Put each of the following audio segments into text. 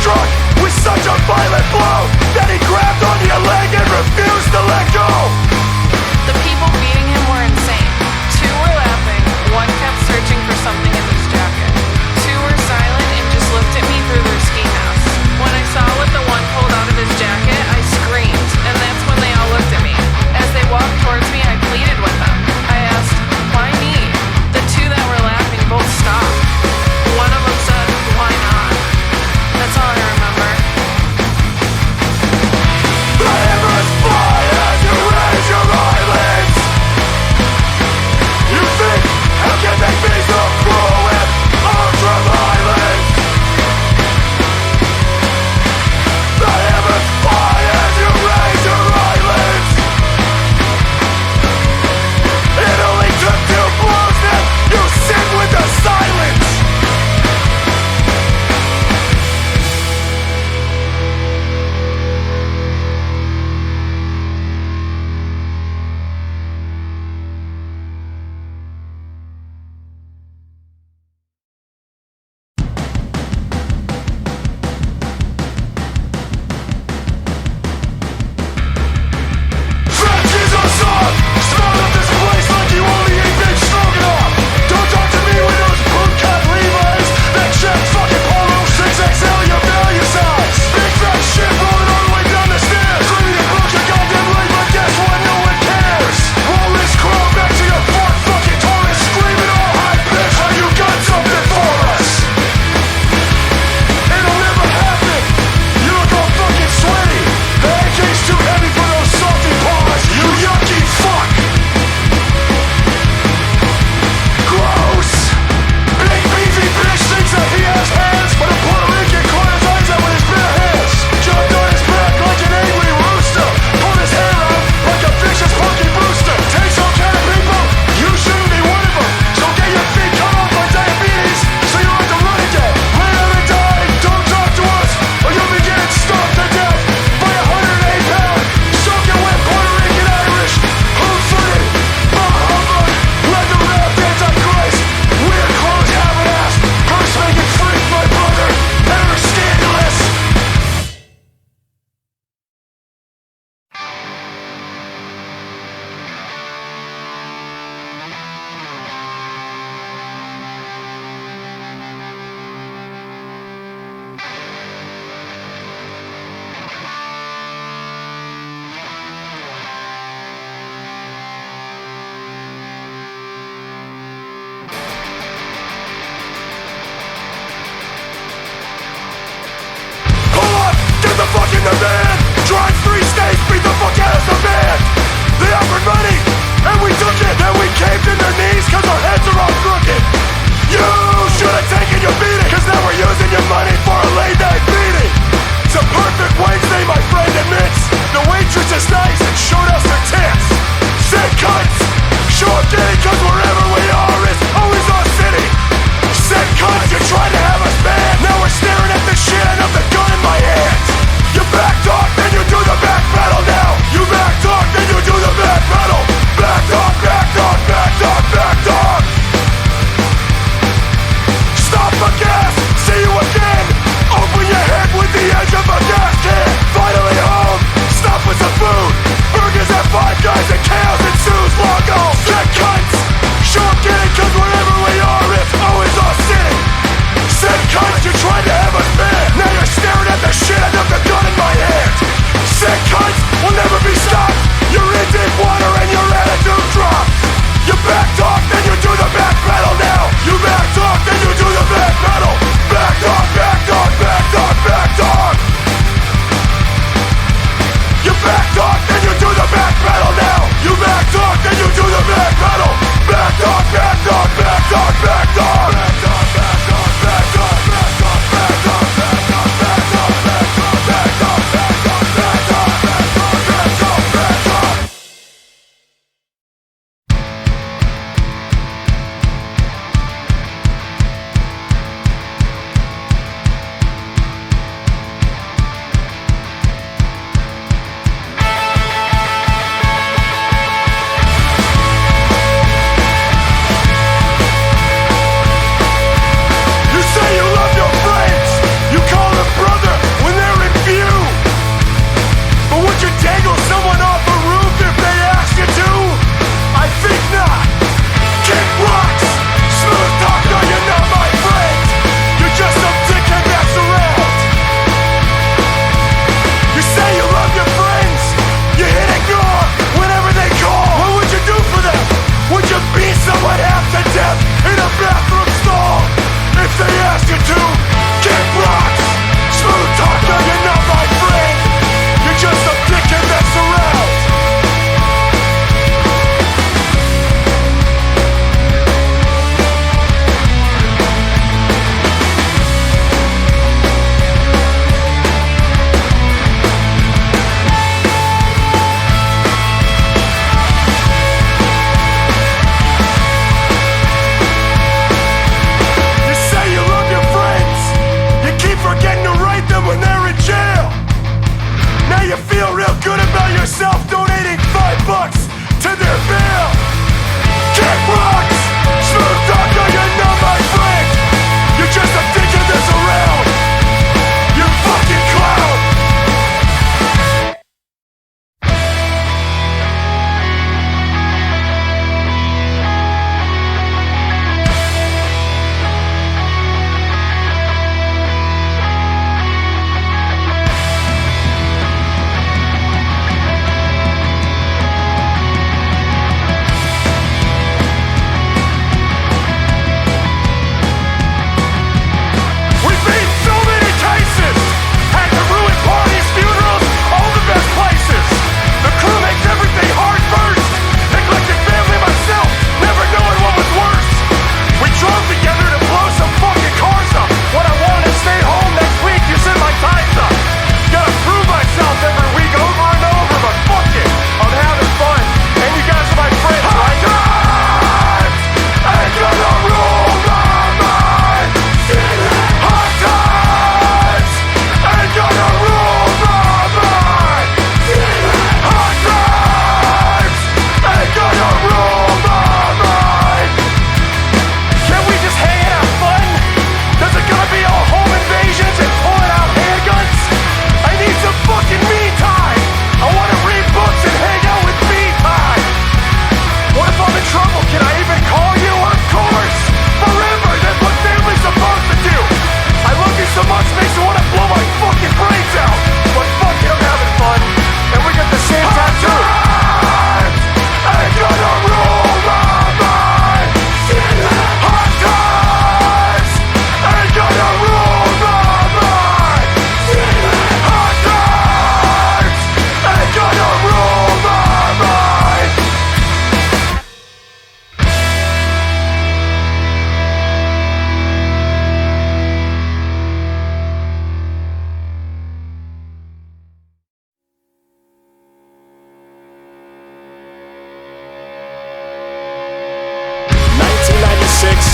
struck with such a violent blow that he grabbed onto your leg and refused to let go. The people beating him were insane. 2 were laughing, 1 kept searching for something in his jacket. 2 were silent and just looked at me through their ski masks. When I saw what the one pulled out of his jacket, I screamed, and that's when they all looked at me. As they walked towards me, I pleaded with them. I asked, why me? The 2 that were laughing both stopped. One of them said, why not? That's all I remember. The embers fly as you raise your eyelids. You think, how can they be so cruel and ultra-violent? The embers fly as you raise your eyelids. It only took 2 blows, then you sit with the silence. Scratches us up, smell up this place like you only ate big stroganoff. Don't talk to me with those bootcut Levi's that check fucking Polo 6XL your value size. Big fat shit rolling all the way down the stairs. Ready to book your goddamn leg, but guess what? No one cares. Roll this crowd back to your fork fucking toilet, screaming all high pitch like you got something for us. It'll never happen. You look all fucking sweaty. The AK's too heavy for those salty paws. You yucky fuck. Gross. Big beefy bitch thinks that he has hands, but a Puerto Rican caught his eyes out with his bare hands. Jumped on his back like an angry rooster. Pulled his hair out like a vicious punky booster. Takes all kind of people. You shouldn't be one of them. So get your feet cut off by diabetes so you don't have to run again. Lay down and die. Don't talk to us or you'll be getting starved to death by 108-pound, soaking wet Puerto Rican Irish, hood-footed, humbug, leather wrapped antichrist, weird clothes having ass, purse-making freak, my brother, ever scandalous. Hold up! Get the fuck in the van! Drive 3 states, beat the fuck out of some man! They offered money, and we took it! Then we caved in their knees cause our heads are all crooked! You should've taken your beating, cause now we're using your money for a late night beating! It's a perfect Wednesday, my friend admits! The waitress is nice and showed us her tits! Sick cunts! Show up gay cause wherever we are is always our city! Sick cunts, you tried to have us banned! Now we're staring at the shit and of the gun in my hands! You back talk, then you do the back pedal now! You back talk, then you do the back pedal! Back talk, back talk, back talk, back talk! Stop the gas, see you again! Open your head with the edge of a gas can! Finally home, stop with some food! Burgers at Five Guys and chaos ensues, logo! Sick cunts! Show up getting cause wherever we are it's always our city! Sick cunts, you tried to have us banned! Now you're staring at the shit and of the gun in my hand! Sick cunts will never be stopped! You're in deep water and your attitude drops! You back talk, then you do the back pedal now! You back talk, then you do the back pedal! Back talk, back talk, back talk, back talk! You back talk, then you do the back pedal now! You back talk, then you do the back pedal! Back talk, back talk, back talk, back talk! Back talk, back talk, back talk, back talk, back talk, back talk, back talk, back talk, back talk, back talk, back talk, back talk, back talk, back talk!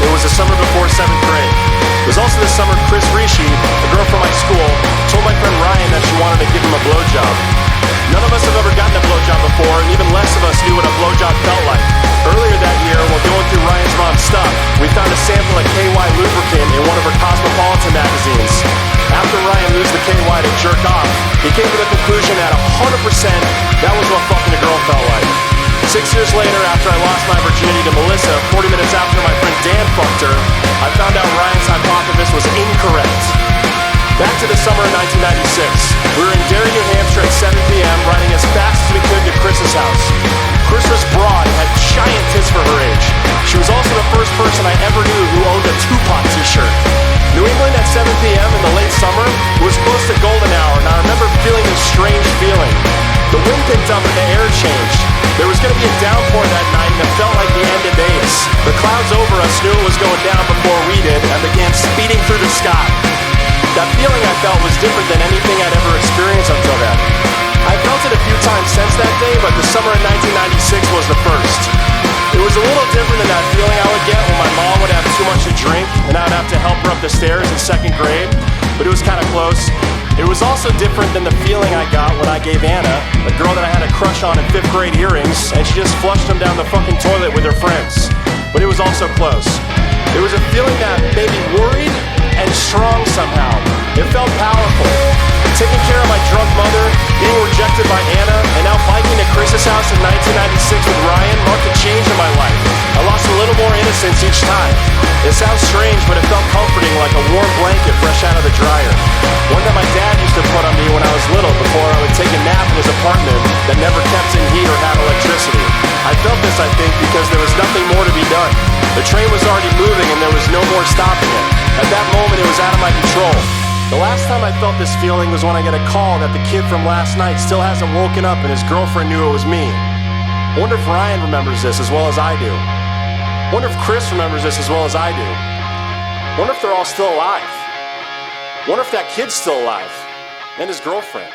It was the summer before 7th grade. It was also the summer Chris Rishi, a girl from my school, told my friend Ryan that she wanted to give him a blowjob. None of us have ever gotten a blowjob before, and even less of us knew what a blowjob felt like. Earlier that year, while going through Ryan's mom's stuff, we found a sample of KY lubricant in one of her Cosmopolitan magazines. After Ryan used the KY to jerk off, he came to the conclusion that 100% that was what fucking a girl felt like. 6 years later, after I lost my virginity to Melissa, 40 minutes after my friend Dan fucked her, I found out Ryan's hypothesis was incorrect. Back to the summer of 1996. We were in Derry, New Hampshire at 7 p.m. riding as fast as we could to Chris's house. Chris was broad and had giant tits for her age. She was also the first person I ever knew who owned a Tupac t-shirt. New England at 7 p.m. in the late summer was close to golden hour, and I remember feeling this strange feeling. The wind picked up and the air changed. There was going to be a downpour that night, and it felt like the end of days. The clouds over us knew it was going down before we did and began speeding through the sky. That feeling I felt was different than anything I'd ever experienced until then. I felt it a few times since that day, but the summer of 1996 was the first. It was a little different than that feeling I would get when my mom would have too much to drink and I would have to help her up the stairs in 2nd grade, but it was kind of close. It was also different than the feeling I got when I gave Anna, a girl that I had a crush on in 5th grade, earrings, and she just flushed them down the fucking toilet with her friends. But it was also close. It was a feeling that made me worried and strong somehow. It felt powerful. Taking care of my drunk mother, being rejected by Anna, and now biking to Chris's house in 1996 with Ryan marked a change in my life. I lost a little more innocence each time. It sounds strange, but it felt comforting, like a warm blanket fresh out of the dryer. One that my dad used to put on me when I was little before I would take a nap in his apartment that never kept in heat or had electricity. I felt this, I think, because there was nothing more to be done. The train was already moving and there was no more stopping it. At that moment, it was out of my control. The last time I felt this feeling was when I got a call that the kid from last night still hasn't woken up and his girlfriend knew it was me. Wonder if Ryan remembers this as well as I do. Wonder if Chris remembers this as well as I do. Wonder if they're all still alive. Wonder if that kid's still alive. And his girlfriend.